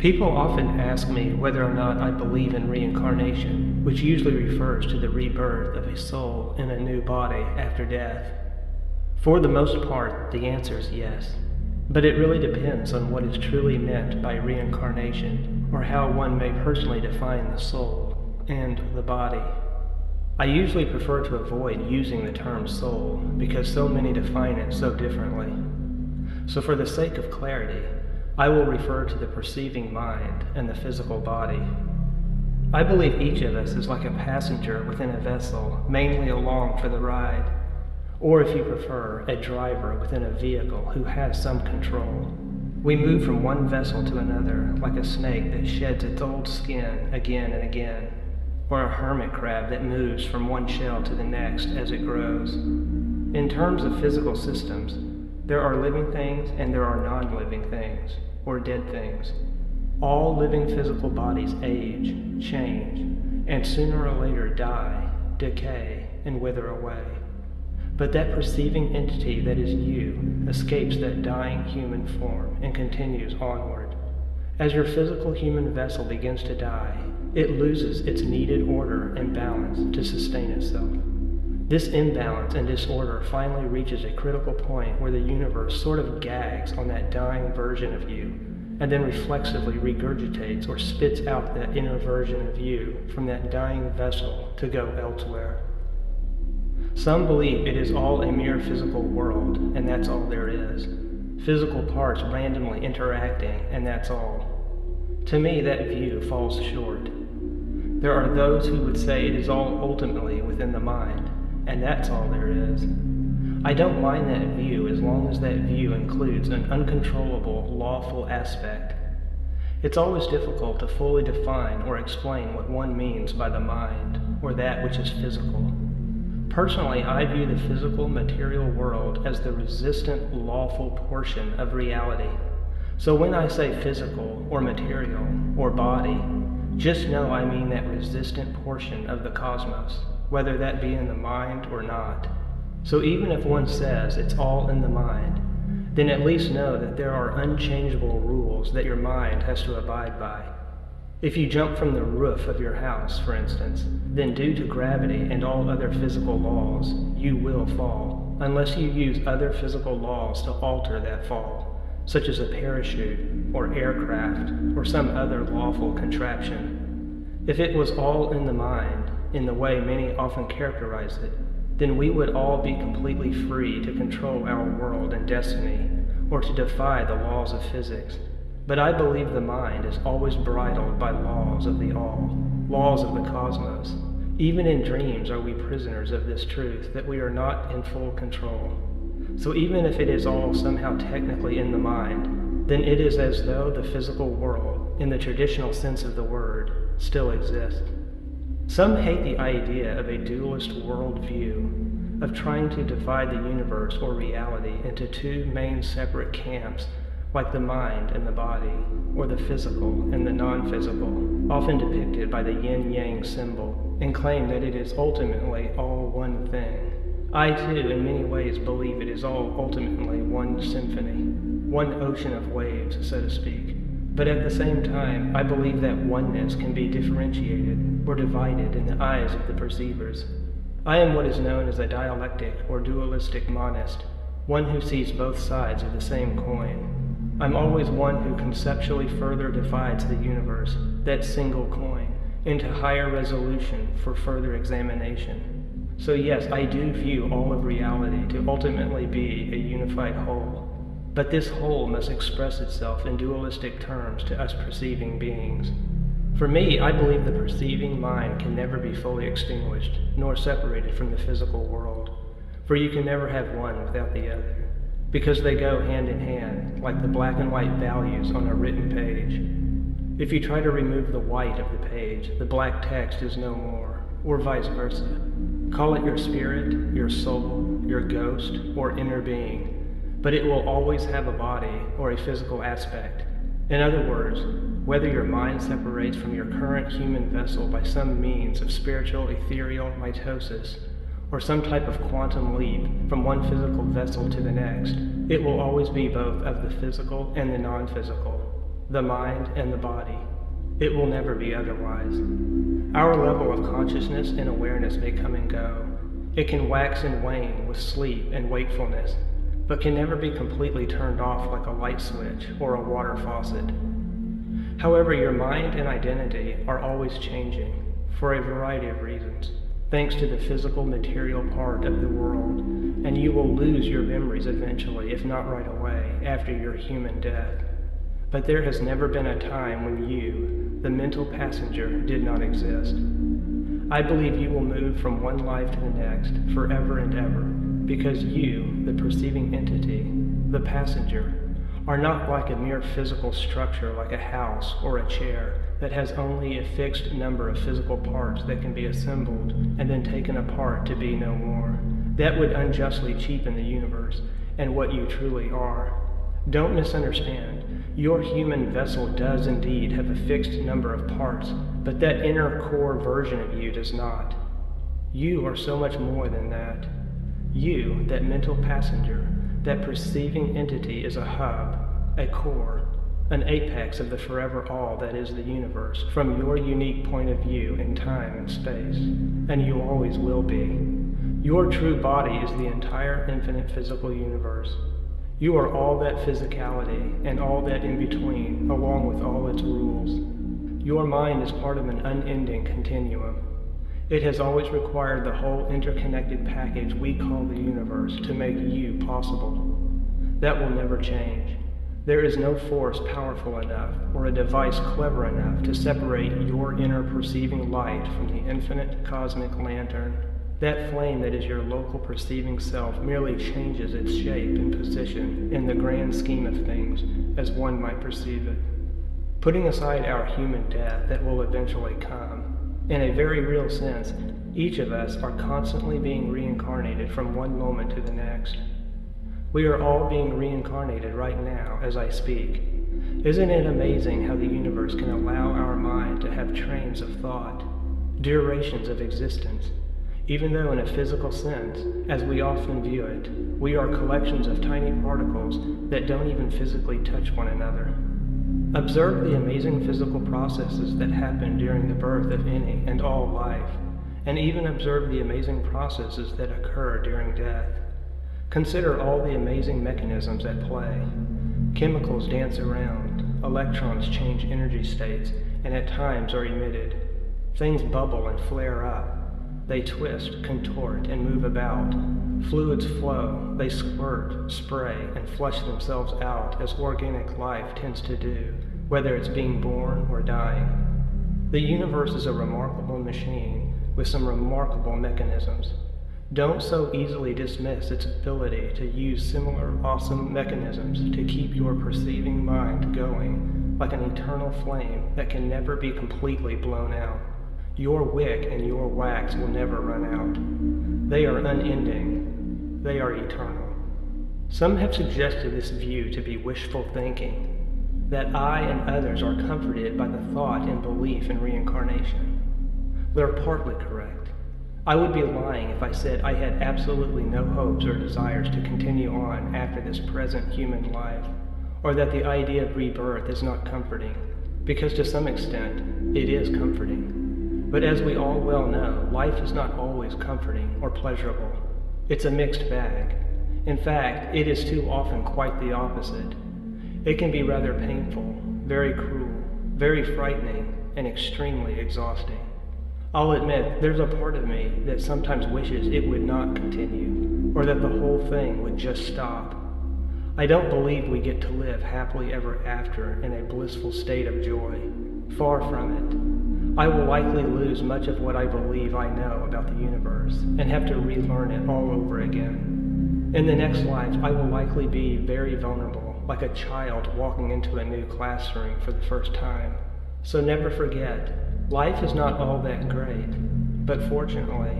People often ask me whether or not I believe in reincarnation, which usually refers to the rebirth of a soul in a new body after death. For the most part, the answer is yes, but it really depends on what is truly meant by reincarnation, or how one may personally define the soul and the body. I usually prefer to avoid using the term soul because so many define it so differently. So for the sake of clarity, I will refer to the perceiving mind and the physical body. I believe each of us is like a passenger within a vessel, mainly along for the ride, or if you prefer, a driver within a vehicle who has some control. We move from one vessel to another like a snake that sheds its old skin again and again, or a hermit crab that moves from one shell to the next as it grows. In terms of physical systems, there are living things and there are non-living things, or dead things. All living physical bodies age, change, and sooner or later die, decay, and wither away. But that perceiving entity that is you escapes that dying human form and continues onward. As your physical human vessel begins to die, it loses its needed order and balance to sustain itself. This imbalance and disorder finally reaches a critical point where the universe sort of gags on that dying version of you, and then reflexively regurgitates or spits out that inner version of you from that dying vessel to go elsewhere. Some believe it is all a mere physical world, and that's all there is. Physical parts randomly interacting, and that's all. To me, that view falls short. There are those who would say it is all ultimately within the mind, and that's all there is. I don't mind that view as long as that view includes an uncontrollable, lawful aspect. It's always difficult to fully define or explain what one means by the mind, or that which is physical. Personally, I view the physical material world as the resistant, lawful portion of reality. So when I say physical, or material, or body, just know I mean that resistant portion of the cosmos, whether that be in the mind or not. So even if one says it's all in the mind, then at least know that there are unchangeable rules that your mind has to abide by. If you jump from the roof of your house, for instance, then due to gravity and all other physical laws, you will fall, unless you use other physical laws to alter that fall, such as a parachute, or aircraft, or some other lawful contraption. If it was all in the mind, in the way many often characterize it, then we would all be completely free to control our world and destiny, or to defy the laws of physics. But I believe the mind is always bridled by laws of the all, laws of the cosmos. Even in dreams are we prisoners of this truth that we are not in full control. So even if it is all somehow technically in the mind, then it is as though the physical world, in the traditional sense of the word, still exists. Some hate the idea of a dualist worldview, of trying to divide the universe or reality into two main separate camps, like the mind and the body, or the physical and the non-physical, often depicted by the yin-yang symbol, and claim that it is ultimately all one thing. I too, in many ways, believe it is all ultimately one symphony, one ocean of waves, so to speak. But at the same time, I believe that oneness can be differentiated or divided in the eyes of the perceivers. I am what is known as a dialectic or dualistic monist, one who sees both sides of the same coin. I'm always one who conceptually further divides the universe, that single coin, into higher resolution for further examination. So yes, I do view all of reality to ultimately be a unified whole. But this whole must express itself in dualistic terms to us perceiving beings. For me, I believe the perceiving mind can never be fully extinguished, nor separated from the physical world. For you can never have one without the other, because they go hand in hand, like the black and white values on a written page. If you try to remove the white of the page, the black text is no more, or vice versa. Call it your spirit, your soul, your ghost, or inner being, but it will always have a body or a physical aspect. In other words, whether your mind separates from your current human vessel by some means of spiritual ethereal mitosis, or some type of quantum leap from one physical vessel to the next, it will always be both of the physical and the non-physical. the mind and the body. It will never be otherwise. Our level of consciousness and awareness may come and go. It can wax and wane with sleep and wakefulness, but can never be completely turned off like a light switch or a water faucet. However, your mind and identity are always changing for a variety of reasons, thanks to the physical material part of the world, and you will lose your memories eventually, if not right away, after your human death. But there has never been a time when you, the mental passenger, did not exist. I believe you will move from one life to the next, forever and ever, because you, the perceiving entity, the passenger, are not like a mere physical structure like a house or a chair that has only a fixed number of physical parts that can be assembled and then taken apart to be no more. That would unjustly cheapen the universe and what you truly are. Don't misunderstand. Your human vessel does indeed have a fixed number of parts, but that inner core version of you does not. You are so much more than that. You, that mental passenger, that perceiving entity, is a hub, a core, an apex of the forever all that is the universe, from your unique point of view in time and space, and you always will be. Your true body is the entire infinite physical universe. You are all that physicality and all that in between, along with all its rules. Your mind is part of an unending continuum. It has always required the whole interconnected package we call the universe to make you possible. That will never change. There is no force powerful enough or a device clever enough to separate your inner perceiving light from the infinite cosmic lantern. That flame that is your local perceiving self merely changes its shape and position in the grand scheme of things as one might perceive it. Putting aside our human death that will eventually come, in a very real sense, each of us are constantly being reincarnated from one moment to the next. We are all being reincarnated right now as I speak. Isn't it amazing how the universe can allow our mind to have trains of thought, durations of existence, even though in a physical sense, as we often view it, we are collections of tiny particles that don't even physically touch one another. Observe the amazing physical processes that happen during the birth of any and all life, and even observe the amazing processes that occur during death. Consider all the amazing mechanisms at play. Chemicals dance around, electrons change energy states, and at times are emitted. Things bubble and flare up. They twist, contort, and move about. Fluids flow, they squirt, spray, and flush themselves out as organic life tends to do, whether it's being born or dying. The universe is a remarkable machine with some remarkable mechanisms. Don't so easily dismiss its ability to use similar awesome mechanisms to keep your perceiving mind going like an eternal flame that can never be completely blown out. Your wick and your wax will never run out. They are unending. They are eternal. Some have suggested this view to be wishful thinking, that I and others are comforted by the thought and belief in reincarnation. They're partly correct. I would be lying if I said I had absolutely no hopes or desires to continue on after this present human life, or that the idea of rebirth is not comforting, because to some extent it is comforting. But as we all well know, life is not always comforting or pleasurable. It's a mixed bag. In fact, it is too often quite the opposite. It can be rather painful, very cruel, very frightening, and extremely exhausting. I'll admit, there's a part of me that sometimes wishes it would not continue, or that the whole thing would just stop. I don't believe we get to live happily ever after in a blissful state of joy. Far from it. I will likely lose much of what I believe I know about the universe and have to relearn it all over again. In the next life, I will likely be very vulnerable, like a child walking into a new classroom for the first time. So never forget, life is not all that great, but fortunately,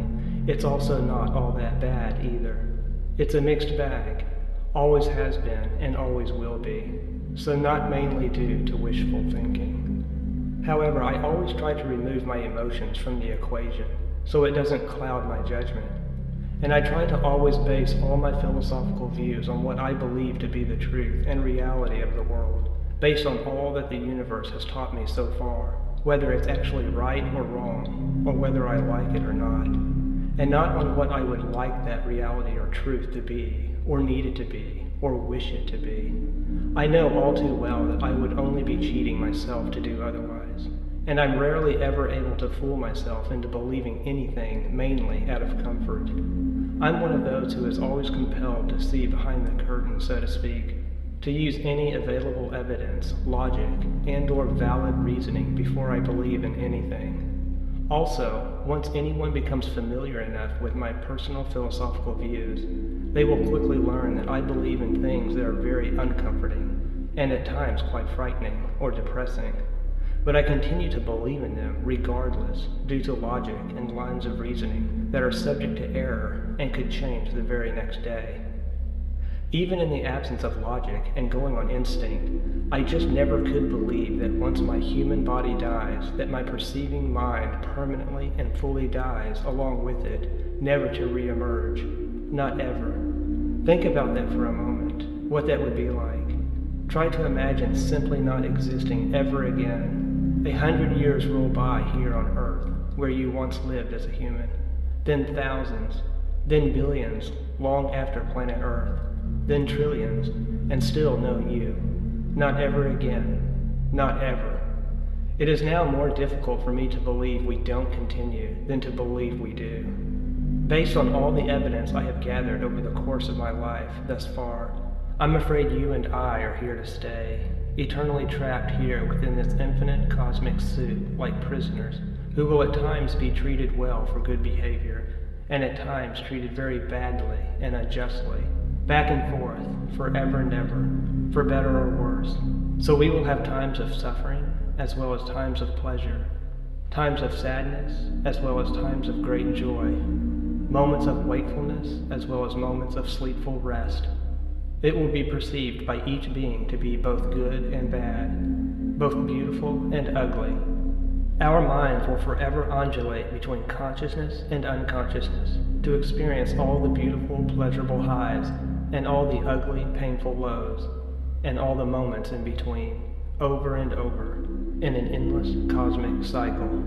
it's also not all that bad either. It's a mixed bag, always has been and always will be, so not mainly due to wishful thinking. However, I always try to remove my emotions from the equation, so it doesn't cloud my judgment. And I try to always base all my philosophical views on what I believe to be the truth and reality of the world, based on all that the universe has taught me so far, whether it's actually right or wrong, or whether I like it or not, and not on what I would like that reality or truth to be, or need it to be, or wish it to be. I know all too well that I would only be cheating myself to do otherwise, and I'm rarely ever able to fool myself into believing anything mainly out of comfort. I'm one of those who is always compelled to see behind the curtain, so to speak, to use any available evidence, logic, and/or valid reasoning before I believe in anything. Also, once anyone becomes familiar enough with my personal philosophical views, they will quickly learn that I believe in things that are very uncomforting, and at times quite frightening or depressing. But I continue to believe in them regardless, due to logic and lines of reasoning that are subject to error and could change the very next day. Even in the absence of logic and going on instinct, I just never could believe that once my human body dies, that my perceiving mind permanently and fully dies along with it, never to re-emerge. Not ever. Think about that for a moment, what that would be like. Try to imagine simply not existing ever again. 100 years roll by here on Earth, where you once lived as a human, then thousands, then billions, long after planet Earth, then trillions, and still no you. Not ever again. Not ever. It is now more difficult for me to believe we don't continue than to believe we do. Based on all the evidence I have gathered over the course of my life thus far, I'm afraid you and I are here to stay, eternally trapped here within this infinite cosmic soup like prisoners, who will at times be treated well for good behavior, and at times treated very badly and unjustly, back and forth, forever and ever, for better or worse. So we will have times of suffering, as well as times of pleasure, times of sadness, as well as times of great joy, moments of wakefulness, as well as moments of sleepful rest. It will be perceived by each being to be both good and bad, both beautiful and ugly. Our minds will forever undulate between consciousness and unconsciousness to experience all the beautiful, pleasurable highs and all the ugly, painful lows, and all the moments in between, over and over, in an endless cosmic cycle.